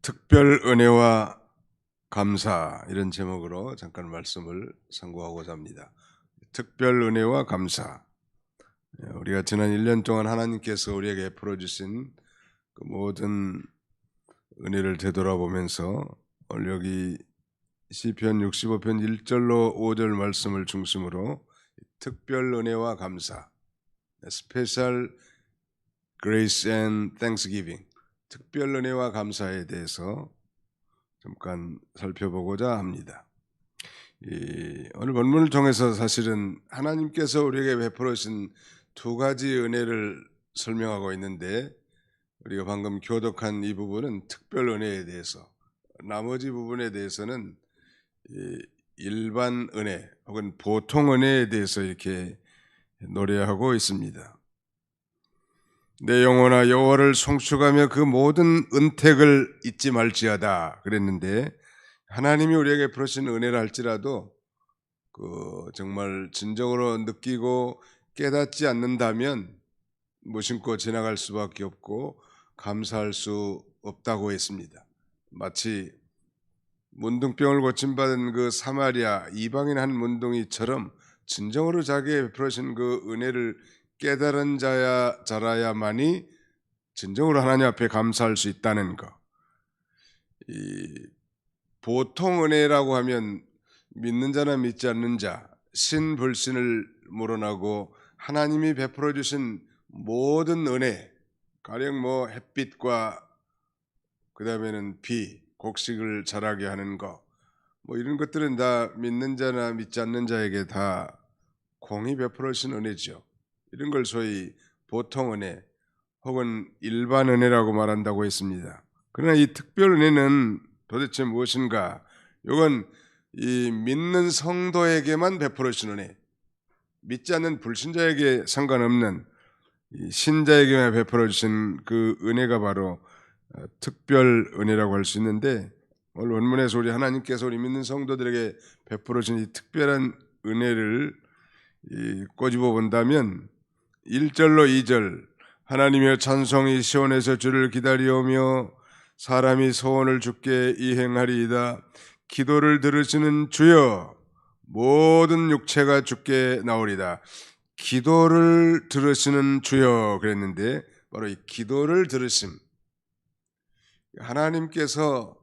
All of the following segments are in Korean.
특별 은혜와 감사 이런 제목으로 잠깐 말씀을 상고하고자 합니다. 특별 은혜와 감사. 우리가 지난 1년 동안 하나님께서 우리에게 베풀어 주신 그 모든 은혜를 되돌아보면서 오늘 여기 시편 65편 1절로 5절 말씀을 중심으로 특별 은혜와 감사, Special Grace and Thanksgiving, 특별 은혜와 감사에 대해서 잠깐 살펴보고자 합니다. 오늘 본문을 통해서 사실은 하나님께서 우리에게 베풀어 주신 두 가지 은혜를 설명하고 있는데, 우리가 방금 교독한 이 부분은 특별 은혜에 대해서, 나머지 부분에 대해서는 일반 은혜 혹은 보통 은혜에 대해서 이렇게 노래하고 있습니다. 내 영혼아 여호와를 송축하며 그 모든 은택을 잊지 말지어다 그랬는데, 하나님이 우리에게 베푸신 은혜를 할지라도 정말 진정으로 느끼고 깨닫지 않는다면 무심코 지나갈 수밖에 없고 감사할 수 없다고 했습니다. 마치 문둥병을 고침받은 그 사마리아 이방인 한 문둥이처럼 진정으로 자기의 베풀어진 그 은혜를 깨달은 자라야만이 진정으로 하나님 앞에 감사할 수 있다는 것. 이 보통 은혜라고 하면 믿는 자나 믿지 않는 자, 신불신을 물어나고 하나님이 베풀어 주신 모든 은혜, 가령 뭐 햇빛과 그다음에는 비, 곡식을 자라게 하는 것, 뭐 이런 것들은 다 믿는 자나 믿지 않는 자에게 다 공히 베풀어 주신 은혜죠. 이런 걸 소위 보통 은혜 혹은 일반 은혜라고 말한다고 했습니다. 그러나 이 특별 은혜는 도대체 무엇인가? 이건 이 믿는 성도에게만 베풀어 주신 은혜, 믿지 않는 불신자에게 상관없는 이 신자에게만 베풀어 주신 그 은혜가 바로 특별 은혜라고 할 수 있는데, 오늘 원문에서 우리 하나님께서 우리 믿는 성도들에게 베풀어 주신 이 특별한 은혜를 꼬집어 본다면 1절로 2절, 하나님의 찬송이 시온에서 주를 기다리오며 사람이 소원을 주께 이행하리이다. 기도를 들으시는 주여, 모든 육체가 주께 나오리다. 기도를 들으시는 주여 그랬는데, 바로 이 기도를 들으심, 하나님께서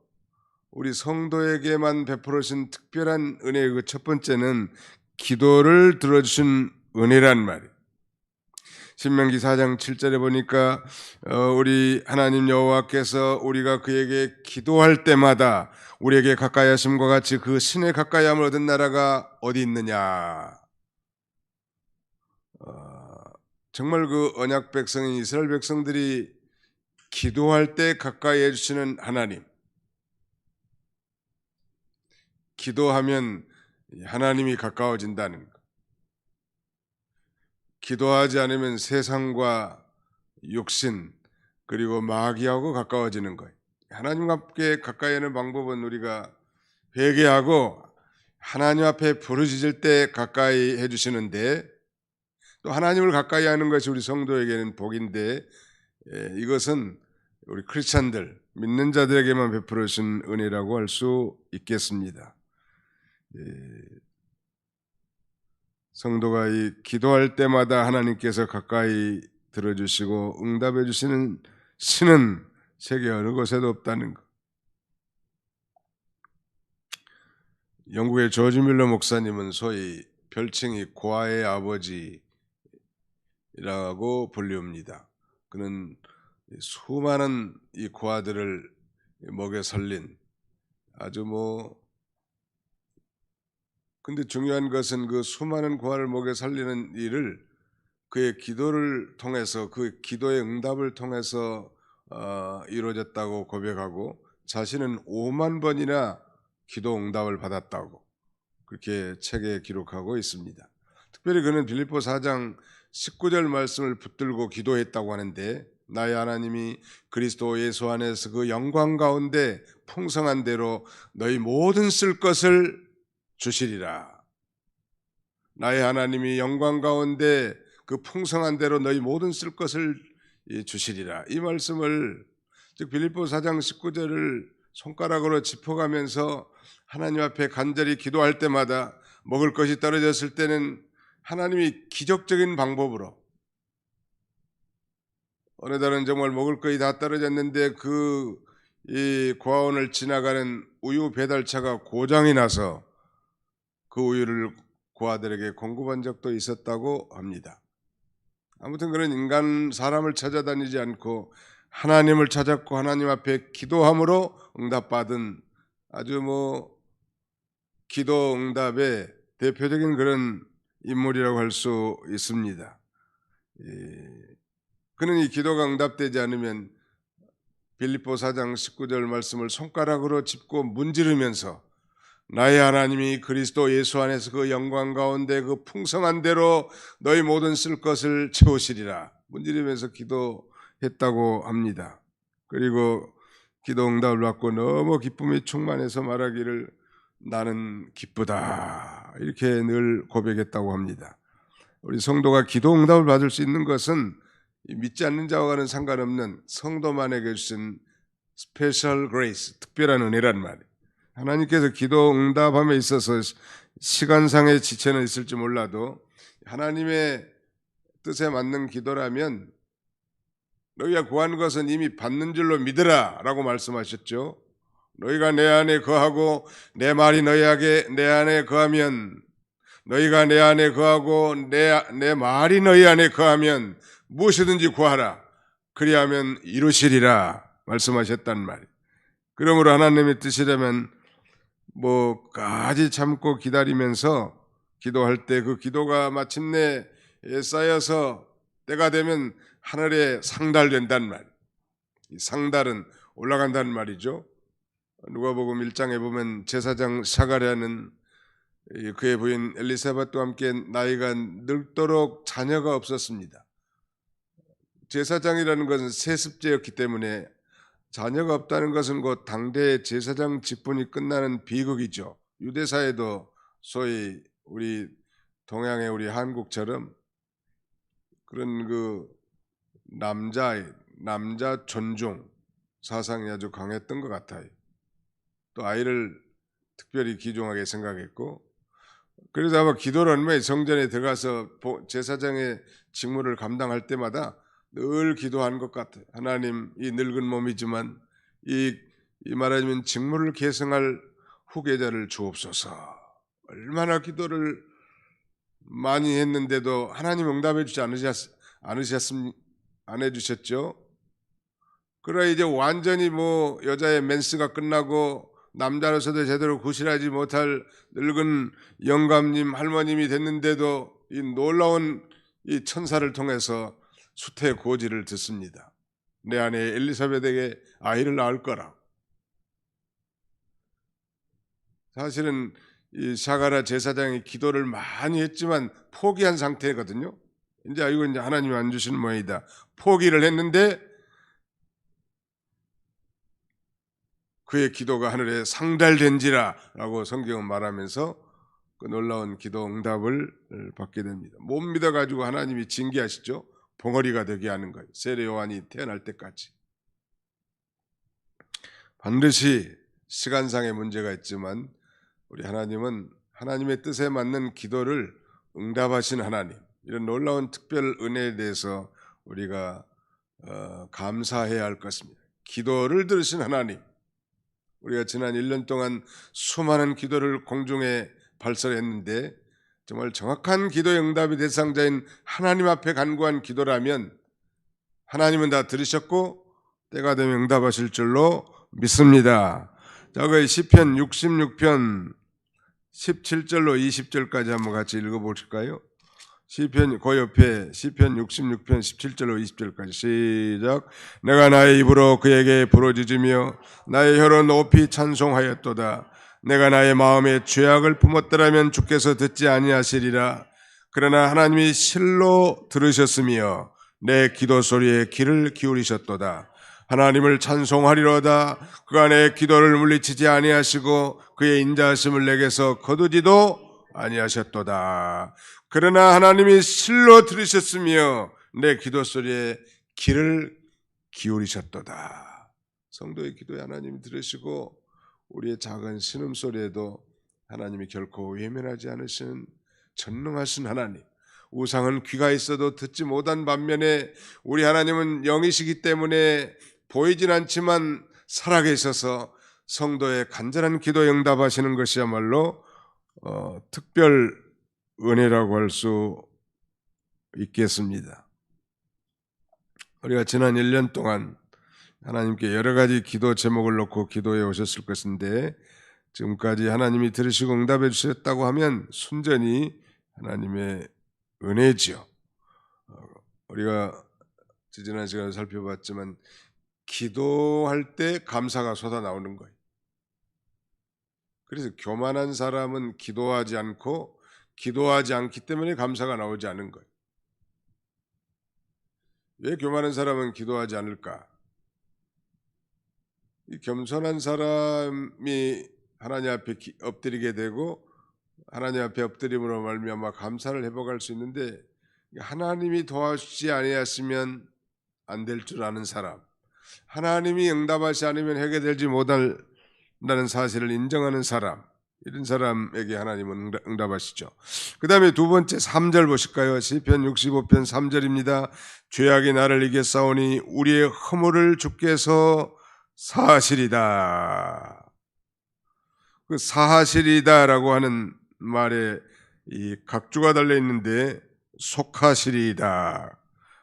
우리 성도에게만 베풀어 주신 특별한 은혜의 그 첫 번째는 기도를 들어주신 은혜란 말이에요. 신명기 4장 7절에 보니까 우리 하나님 여호와께서 우리가 그에게 기도할 때마다 우리에게 가까이 하심과 같이 그 신의 가까이 함을 얻은 나라가 어디 있느냐. 정말 그 언약 백성인 이스라엘 백성들이 기도할 때 가까이 해주시는 하나님, 기도하면 하나님이 가까워진다는 것, 기도하지 않으면 세상과 육신 그리고 마귀하고 가까워지는 거예요. 하나님과 함께 가까이 하는 방법은 우리가 회개하고 하나님 앞에 부르짖을 때 가까이 해주시는데, 또 하나님을 가까이 하는 것이 우리 성도에게는 복인데, 이것은 우리 크리스찬들, 믿는 자들에게만 베풀어 주신 은혜라고 할 수 있겠습니다. 성도가 이 기도할 때마다 하나님께서 가까이 들어주시고 응답해 주시는 신은 세계 어느 곳에도 없다는 것. 영국의 조지 밀러 목사님은 소위 별칭이 고아의 아버지라고 불립니다. 그는 수많은 이 고아들을 먹여 살린 아주 근데 중요한 것은 그 수많은 고아를 먹여 살리는 일을 그의 기도를 통해서, 그 기도의 응답을 통해서 이루어졌다고 고백하고, 자신은 5만 번이나 기도 응답을 받았다고 그렇게 책에 기록하고 있습니다. 특별히 그는 빌립보 4장 19절 말씀을 붙들고 기도했다고 하는데, 나의 하나님이 그리스도 예수 안에서 그 영광 가운데 풍성한 대로 너희 모든 쓸 것을 주시리라. 나의 하나님이 영광 가운데 그 풍성한 대로 너희 모든 쓸 것을 주시리라. 이 말씀을 즉 빌립보 4장 19절을 손가락으로 짚어가면서 하나님 앞에 간절히 기도할 때마다 먹을 것이 떨어졌을 때는 하나님이 기적적인 방법으로, 어느 날은 정말 먹을 것이 다 떨어졌는데 이 고아원을 지나가는 우유 배달차가 고장이 나서 그 우유를 고아들에게 공급한 적도 있었다고 합니다. 아무튼 그런 사람을 찾아다니지 않고 하나님을 찾았고 하나님 앞에 기도함으로 응답받은 아주 기도 응답의 대표적인 그런 인물이라고 할 수 있습니다. 그는 이 기도가 응답되지 않으면 빌립보 4장 19절 말씀을 손가락으로 짚고 문지르면서 나의 하나님이 그리스도 예수 안에서 그 영광 가운데 그 풍성한 대로 너희 모든 쓸 것을 채우시리라 문지르면서 기도했다고 합니다. 그리고 기도 응답을 받고 너무 기쁨이 충만해서 말하기를 나는 기쁘다 이렇게 늘 고백했다고 합니다. 우리 성도가 기도 응답을 받을 수 있는 것은 믿지 않는 자와는 상관없는 성도만에게 주신 스페셜 그레이스, 특별한 은혜란 말이에요. 하나님께서 기도 응답함에 있어서 시간상의 지체는 있을지 몰라도 하나님의 뜻에 맞는 기도라면 너희가 구한 것은 이미 받는 줄로 믿으라 라고 말씀하셨죠. 너희가 내 안에 거하고 내 말이 내 안에 거하면, 너희가 내 안에 거하고 내 말이 너희 안에 거하면 무엇이든지 구하라 그리하면 이루시리라 말씀하셨단 말이에요. 그러므로 하나님의 뜻이라면 까지 참고 기다리면서 기도할 때 그 기도가 마침내 쌓여서 때가 되면 하늘에 상달된단 말이에요. 이 상달은 올라간다는 말이죠. 누가복음 1장에 보면 제사장 사가랴는 그의 부인 엘리사벳과 함께 나이가 늙도록 자녀가 없었습니다. 제사장이라는 것은 세습제였기 때문에 자녀가 없다는 것은 곧 당대의 제사장 직분이 끝나는 비극이죠. 유대사에도 소위 우리 동양의 우리 한국처럼 그런 남자 존중 사상이 아주 강했던 것 같아요. 또 아이를 특별히 귀중하게 생각했고, 그래서 아마 기도를 얼마나 성전에 들어가서 제사장의 직무를 감당할 때마다 늘 기도한 것 같아요. 하나님, 이 늙은 몸이지만 이 말하자면 직무를 계승할 후계자를 주옵소서. 얼마나 기도를 많이 했는데도 하나님 응답해 주지 안 해주셨죠. 그러나 이제 완전히 여자의 맨스가 끝나고 남자로서도 제대로 구실하지 못할 늙은 영감님 할머님이 됐는데도 이 놀라운 이 천사를 통해서 수태 고지를 듣습니다. 내 아내 엘리사벳에게 아이를 낳을 거라. 사실은 이 사가랴 제사장이 기도를 많이 했지만 포기한 상태거든요. 이제 하나님이 안 주시는 모양이다. 포기를 했는데 그의 기도가 하늘에 상달된지라 라고 성경은 말하면서 그 놀라운 기도 응답을 받게 됩니다. 못 믿어가지고 하나님이 징계하시죠. 봉어리가 되게 하는 거예요. 세례 요한이 태어날 때까지. 반드시 시간상의 문제가 있지만 우리 하나님은 하나님의 뜻에 맞는 기도를 응답하신 하나님, 이런 놀라운 특별 은혜에 대해서 우리가 감사해야 할 것입니다. 기도를 들으신 하나님, 우리가 지난 1년 동안 수많은 기도를 공중에 발설했는데 정말 정확한 기도의 응답의 대상자인 하나님 앞에 간구한 기도라면 하나님은 다 들으셨고 때가 되면 응답하실 줄로 믿습니다. 자, 그 시편 66편 17절로 20절까지 한번 같이 읽어보실까요? 시편 그 옆에 시편 66편 17절로 20절까지 시작. 내가 나의 입으로 그에게 부르짖으며 나의 혀로 높이 찬송하였도다. 내가 나의 마음에 죄악을 품었더라면 주께서 듣지 아니하시리라. 그러나 하나님이 실로 들으셨으며 내 기도 소리에 귀를 기울이셨도다. 하나님을 찬송하리로다. 그가 내 기도를 물리치지 아니하시고 그의 인자하심을 내게서 거두지도 아니하셨도다. 그러나 하나님이 실로 들으셨으며 내 기도 소리에 귀를 기울이셨도다. 성도의 기도에 하나님이 들으시고 우리의 작은 신음소리에도 하나님이 결코 외면하지 않으시는 전능하신 하나님, 우상은 귀가 있어도 듣지 못한 반면에 우리 하나님은 영이시기 때문에 보이진 않지만 살아계셔서 성도의 간절한 기도에 응답하시는 것이야말로 특별 은혜라고 할 수 있겠습니다. 우리가 지난 1년 동안 하나님께 여러 가지 기도 제목을 놓고 기도해 오셨을 것인데 지금까지 하나님이 들으시고 응답해 주셨다고 하면 순전히 하나님의 은혜지요. 우리가 지난 시간에 살펴봤지만 기도할 때 감사가 쏟아 나오는 거예요. 그래서 교만한 사람은 기도하지 않고 기도하지 않기 때문에 감사가 나오지 않은 거예요. 왜 교만한 사람은 기도하지 않을까? 이 겸손한 사람이 하나님 앞에 엎드리게 되고 하나님 앞에 엎드림으로 말미암아 감사를 회복할 수 있는데 하나님이 도와주지 아니하시면 안 될 줄 아는 사람, 하나님이 응답하지 않으면 해결되지 못한다는 사실을 인정하는 사람, 이런 사람에게 하나님은 응답하시죠. 그 다음에 두 번째 3절 보실까요? 시편 65편 3절입니다. 죄악이 나를 이겼사오니 우리의 허물을 주께서 사하시리다. 그 사하시리다라고 하는 말에 이 각주가 달려 있는데 속하시리다.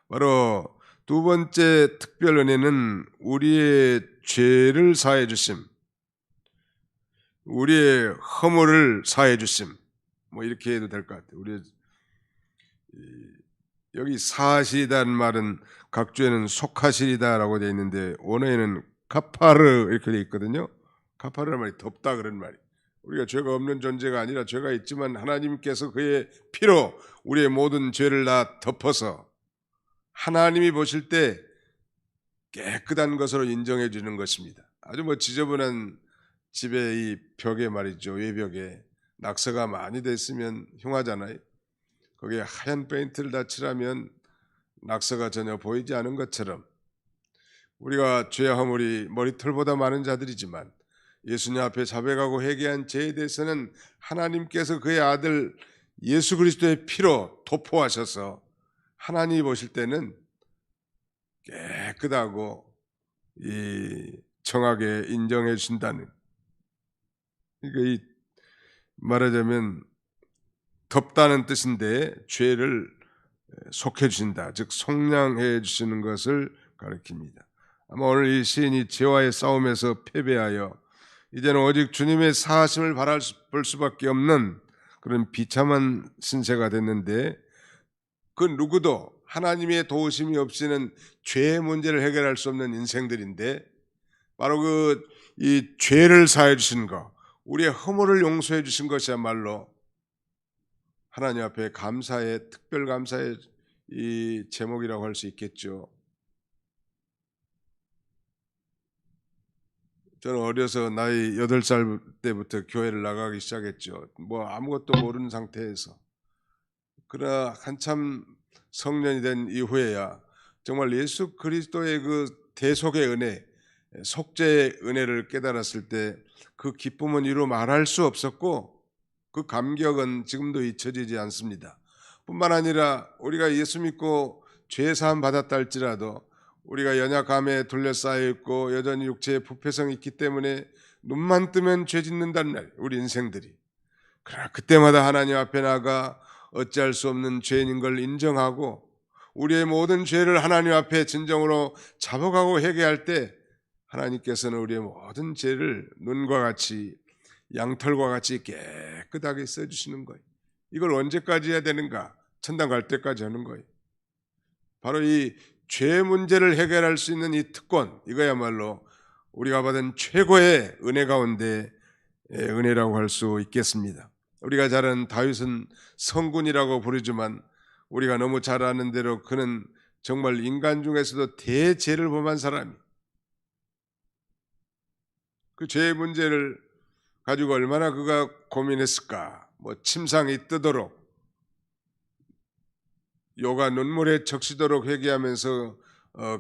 바로 두 번째 특별 은혜는 우리의 죄를 사해 주심, 우리의 허물을 사해 주심, 뭐 이렇게 해도 될 것 같아요. 여기 사하시리다는 말은 각주에는 속하시리다라고 되어 있는데 원어에는 카파르 이렇게 되어 있거든요. 카파르라는 말이 덮다 그런 말이. 우리가 죄가 없는 존재가 아니라 죄가 있지만 하나님께서 그의 피로 우리의 모든 죄를 다 덮어서 하나님이 보실 때 깨끗한 것으로 인정해 주는 것입니다. 아주 지저분한 집의 이 벽에 말이죠. 외벽에 낙서가 많이 됐으면 흉하잖아요. 거기에 하얀 페인트를 다 칠하면 낙서가 전혀 보이지 않은 것처럼 우리가 죄와 허물이 머리털보다 많은 자들이지만 예수님 앞에 자백하고 회개한 죄에 대해서는 하나님께서 그의 아들 예수 그리스도의 피로 도포하셔서 하나님이 보실 때는 깨끗하고 정하게 인정해 주신다는, 그러니까 이 말하자면 덮다는 뜻인데 죄를 속해 주신다, 즉 속량해 주시는 것을 가리킵니다. 아마 오늘 이 시인이 죄와의 싸움에서 패배하여 이제는 오직 주님의 사하심을 바랄 수밖에 없는 그런 비참한 신세가 됐는데 그 누구도 하나님의 도우심이 없이는 죄의 문제를 해결할 수 없는 인생들인데 바로 이 죄를 사해 주신 것, 우리의 허물을 용서해 주신 것이야말로 하나님 앞에 감사의, 특별 감사의 이 제목이라고 할 수 있겠죠. 저는 어려서 나이 8살 때부터 교회를 나가기 시작했죠. 아무것도 모르는 상태에서. 그러나 한참 성년이 된 이후에야 정말 예수 그리스도의 그 대속의 은혜, 속죄의 은혜를 깨달았을 때 그 기쁨은 이루 말할 수 없었고 그 감격은 지금도 잊혀지지 않습니다. 뿐만 아니라 우리가 예수 믿고 죄 사함 받았다 할지라도 우리가 연약함에 둘러싸여 있고 여전히 육체의 부패성이 있기 때문에 눈만 뜨면 죄 짓는다는 날, 우리 인생들이. 그러나 그때마다 하나님 앞에 나가 어찌할 수 없는 죄인인 걸 인정하고 우리의 모든 죄를 하나님 앞에 진정으로 자복하고 회개할 때 하나님께서는 우리의 모든 죄를 눈과 같이 양털과 같이 깨끗하게 써주시는 거예요. 이걸 언제까지 해야 되는가? 천당 갈 때까지 하는 거예요. 바로 이 죄 문제를 해결할 수 있는 이 특권, 이거야말로 우리가 받은 최고의 은혜 가운데 은혜라고 할 수 있겠습니다. 우리가 잘 아는 다윗은 성군이라고 부르지만 우리가 너무 잘 아는 대로 그는 정말 인간 중에서도 대죄를 범한 사람이, 그 죄의 문제를 가지고 얼마나 그가 고민했을까. 침상이 뜨도록, 요가 눈물에 적시도록 회개하면서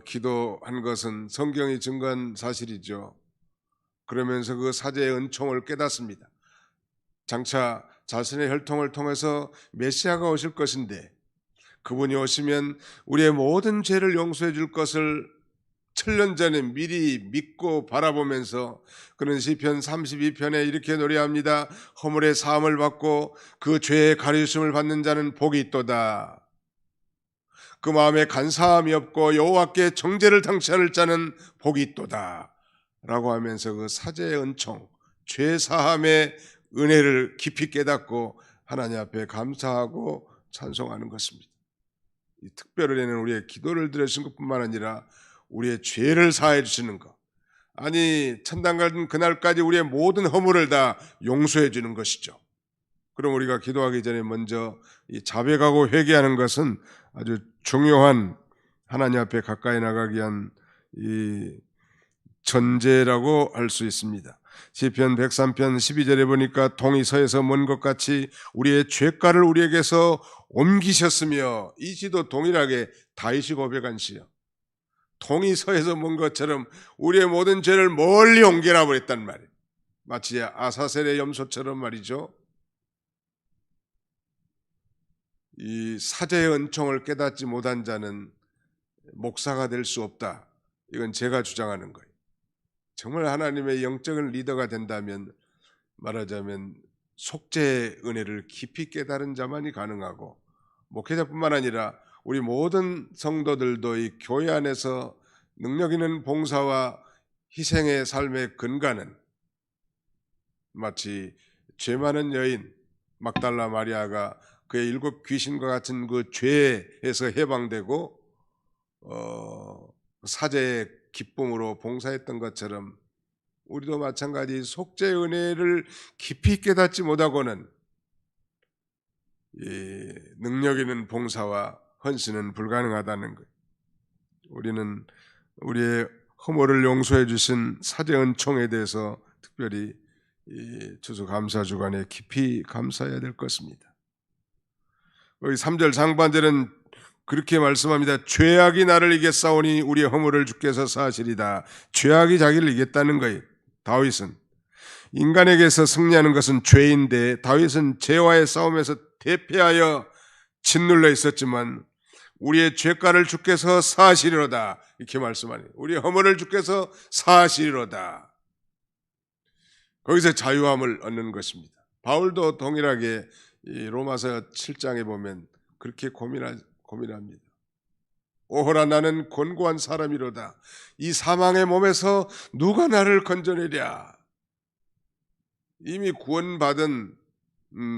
기도한 것은 성경이 증거한 사실이죠. 그러면서 그 사제의 은총을 깨닫습니다. 장차 자신의 혈통을 통해서 메시아가 오실 것인데 그분이 오시면 우리의 모든 죄를 용서해 줄 것을 천년 전에 미리 믿고 바라보면서 그는 시편 32편에 이렇게 노래합니다. 허물의 사함을 받고 그 죄의 가리우심을 받는 자는 복이 있도다. 그 마음에 간사함이 없고 여호와께 정죄를 당치 않을 자는 복이 있도다. 라고 하면서 그 사제의 은총, 죄 사함의 은혜를 깊이 깨닫고 하나님 앞에 감사하고 찬송하는 것입니다. 이 특별은혜는 우리의 기도를 들으신 것뿐만 아니라 우리의 죄를 사해 주시는 것, 아니 천당 가는 그날까지 우리의 모든 허물을 다 용서해 주는 것이죠. 그럼 우리가 기도하기 전에 먼저 이 자백하고 회개하는 것은 아주 중요한 하나님 앞에 가까이 나가기 위한 이 전제라고 할 수 있습니다. 시편 103편 12절에 보니까 동이 서에서 먼 것 같이 우리의 죄가를 우리에게서 옮기셨으며, 이 시도 동일하게 다윗이 고백한 시요. 동이 서에서 먼 것처럼 우리의 모든 죄를 멀리 옮겨라 버렸단 말이에요. 마치 아사셀의 염소처럼 말이죠. 이 사제의 은총을 깨닫지 못한 자는 목사가 될 수 없다. 이건 제가 주장하는 거예요. 정말 하나님의 영적인 리더가 된다면, 말하자면 속죄의 은혜를 깊이 깨달은 자만이 가능하고, 목회자뿐만 아니라 우리 모든 성도들도 이 교회 안에서 능력 있는 봉사와 희생의 삶의 근간은 마치 죄 많은 여인 막달라 마리아가 그의 7 귀신과 같은 그 죄에서 해방되고 사제의 기쁨으로 봉사했던 것처럼 우리도 마찬가지 속죄의 은혜를 깊이 깨닫지 못하고는 이 능력 있는 봉사와 헌신은 불가능하다는 것. 우리는 우리의 허물을 용서해 주신 사제 은총에 대해서 특별히 이 추수감사주간에 깊이 감사해야 될 것입니다. 여기 3절 상반절은 그렇게 말씀합니다. 죄악이 나를 이겼사오니 우리의 허물을 주께서 사하시리다. 죄악이 자기를 이겼다는 거예요. 다윗은 인간에게서 승리하는 것은 죄인데, 다윗은 죄와의 싸움에서 대패하여 짓눌려 있었지만 우리의 죄가를 주께서 사하시리로다, 이렇게 말씀하네요. 우리의 허물을 주께서 사하시리로다. 거기서 자유함을 얻는 것입니다. 바울도 동일하게 이 로마서 7장에 보면 그렇게 고민합니다. 오호라, 나는 곤고한 사람이로다. 이 사망의 몸에서 누가 나를 건져내랴. 이미 구원받은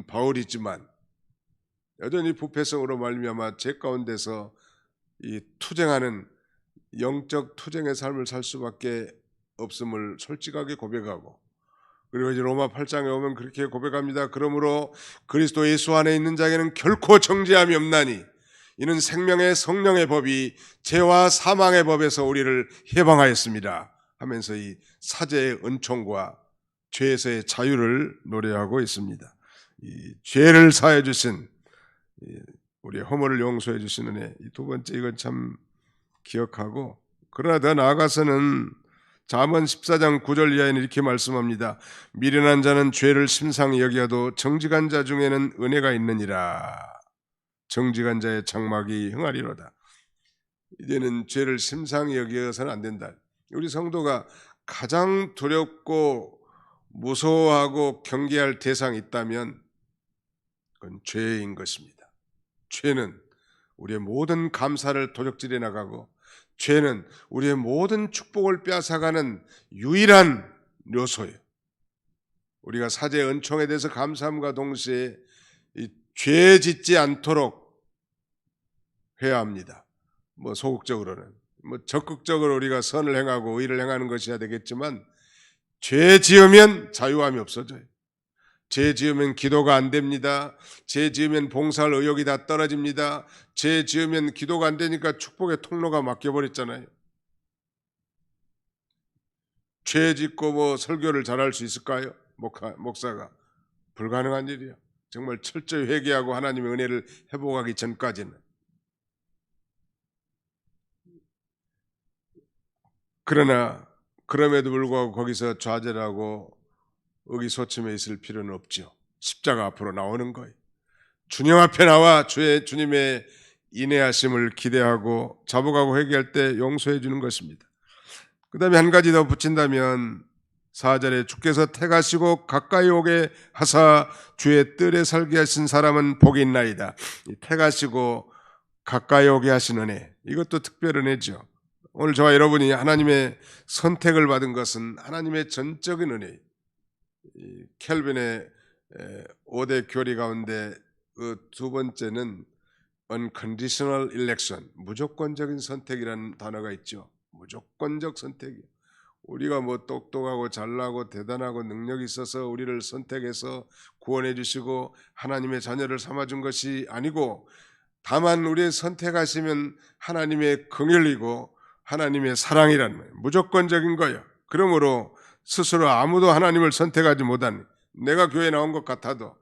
바울이지만 여전히 부패성으로 말미암아 죄 가운데서 이 투쟁하는 영적 투쟁의 삶을 살 수밖에 없음을 솔직하게 고백하고, 그리고 이제 로마 8장에 오면 그렇게 고백합니다. 그러므로 그리스도 예수 안에 있는 자에게는 결코 정죄함이 없나니 이는 생명의 성령의 법이 죄와 사망의 법에서 우리를 해방하였습니다 하면서 이 사제의 은총과 죄에서의 자유를 노래하고 있습니다. 이 죄를 사해 주신, 우리의 허물을 용서해 주신 은혜, 이 두 번째, 이건 참 기억하고, 그러나 더 나아가서는 잠언 14장 9절 이하에는 이렇게 말씀합니다. 미련한 자는 죄를 심상히 여겨도 정직한 자 중에는 은혜가 있느니라. 정직한 자의 장막이 흥하리로다. 이제는 죄를 심상히 여겨서는 안 된다. 우리 성도가 가장 두렵고 무서워하고 경계할 대상이 있다면 그건 죄인 것입니다. 죄는 우리의 모든 감사를 도적질해 나가고, 죄는 우리의 모든 축복을 빼앗아가는 유일한 요소예요. 우리가 사제의 은총에 대해서 감사함과 동시에 이 죄 짓지 않도록 해야 합니다. 소극적으로는 적극적으로 우리가 선을 행하고 의를 행하는 것이야 되겠지만, 죄 지으면 자유함이 없어져요. 죄 지으면 기도가 안 됩니다. 죄 지으면 봉사할 의욕이 다 떨어집니다. 죄 지으면 기도가 안 되니까 축복의 통로가 막혀버렸잖아요. 죄 짓고 설교를 잘할 수 있을까요? 목사가. 불가능한 일이에요. 정말 철저히 회개하고 하나님의 은혜를 회복하기 전까지는. 그러나 그럼에도 불구하고 거기서 좌절하고 의기소침해 있을 필요는 없죠. 십자가 앞으로 나오는 거예요. 주님 앞에 나와 주님의 인내하심을 기대하고 자복하고 회개할 때 용서해 주는 것입니다. 그 다음에 한 가지 더 붙인다면 4절에 주께서 택하시고 가까이 오게 하사 주의 뜰에 살게 하신 사람은 복이 있나이다. 택하시고 가까이 오게 하신 은혜, 이것도 특별한 은혜죠. 오늘 저와 여러분이 하나님의 선택을 받은 것은 하나님의 전적인 은혜. 켈빈의 5대 교리 가운데 그 두 번째는 unconditional election, 무조건적인 선택이라는 단어가 있죠. 무조건적 선택이요. 우리가 뭐 똑똑하고 잘나고 대단하고 능력이 있어서 우리를 선택해서 구원해 주시고 하나님의 자녀를 삼아준 것이 아니고, 다만 우리의 선택하시면 하나님의 긍휼이고 하나님의 사랑이라는 거예요. 무조건적인 거예요. 그러므로 스스로 아무도 하나님을 선택하지 못한, 내가 교회에 나온 것 같아도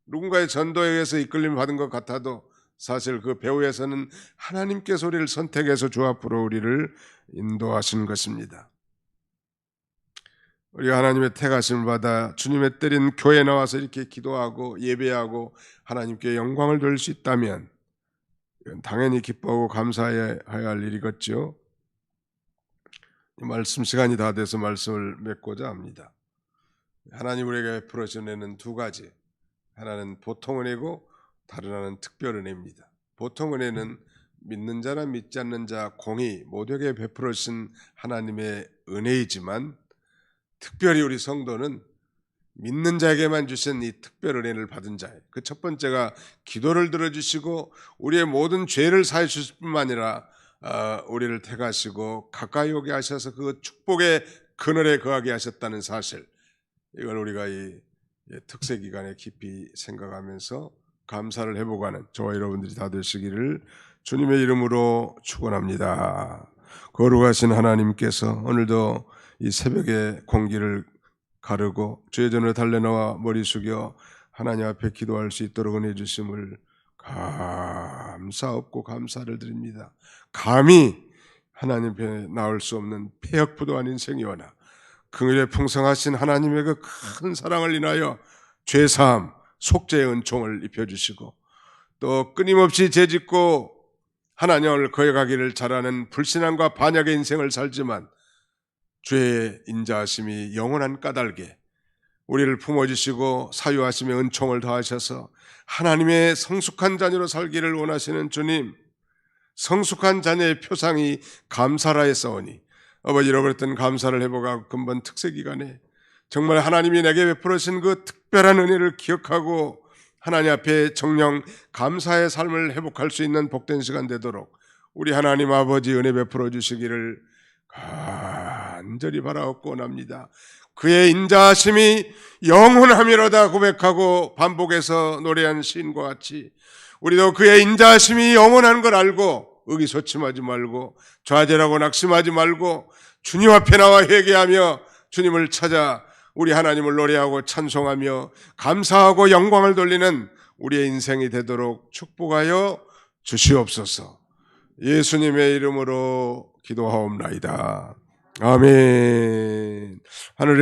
누군가의 전도에 의해서 이끌림 받은 것 같아도 사실 그 배후에서는 하나님께서 우리를 선택해서 주 앞으로 우리를 인도하신 것입니다. 우리가 하나님의 택하심을 받아 주님의 때린 교회에 나와서 이렇게 기도하고 예배하고 하나님께 영광을 돌릴 수 있다면 이건 당연히 기뻐하고 감사해야 할 일이겠죠. 말씀 시간이 다 돼서 말씀을 맺고자 합니다. 하나님 우리에게 베풀어 주신 은혜는 두 가지. 하나는 보통 은혜고 다른 하나는 특별 은혜입니다. 보통 은혜는 믿는 자나 믿지 않는 자 공히 모두에게 베풀어 주신 하나님의 은혜이지만, 특별히 우리 성도는 믿는 자에게만 주신 이 특별 은혜를 받은 자예요. 그 첫 번째가 기도를 들어주시고 우리의 모든 죄를 사해 주실 뿐만 아니라 우리를 택하시고 가까이 오게 하셔서 그 축복의 그늘에 거하게 하셨다는 사실, 이걸 우리가 이 특세 기간에 깊이 생각하면서 감사를 해보고 하는 저와 여러분들이 다 되시기를 주님의 이름으로 축원합니다. 거룩하신 하나님께서 오늘도 이 새벽의 공기를 가르고 주의 전을 달려나와 머리 숙여 하나님 앞에 기도할 수 있도록 은혜 주심을 감사 없고 감사를 드립니다. 감히 하나님 앞에 나올 수 없는 폐역부도 아닌 생이오나 긍휼에 풍성하신 하나님의 그 큰 사랑을 인하여 죄사함, 속죄의 은총을 입혀주시고 또 끊임없이 죄짓고 하나님을 거역하기를 잘하는 불신앙과 반역의 인생을 살지만 죄의 인자하심이 영원한 까닭에 우리를 품어주시고 사유하심의 은총을 더하셔서 하나님의 성숙한 자녀로 살기를 원하시는 주님, 성숙한 자녀의 표상이 감사라 했사오니 아버지 잃어버렸던 감사를 회복하고 근본 특세 기간에 정말 하나님이 내게 베풀으신 그 특별한 은혜를 기억하고 하나님 앞에 정령 감사의 삶을 회복할 수 있는 복된 시간 되도록 우리 하나님 아버지 은혜 베풀어 주시기를 간절히 바라옵고 원합니다. 그의 인자하심이 영원하미로다 고백하고 반복해서 노래한 시인과 같이 우리도 그의 인자하심이 영원한 걸 알고 의기소침하지 말고 좌절하고 낙심하지 말고 주님 앞에 나와 회개하며 주님을 찾아 우리 하나님을 노래하고 찬송하며 감사하고 영광을 돌리는 우리의 인생이 되도록 축복하여 주시옵소서. 예수님의 이름으로 기도하옵나이다. 아멘. 하늘에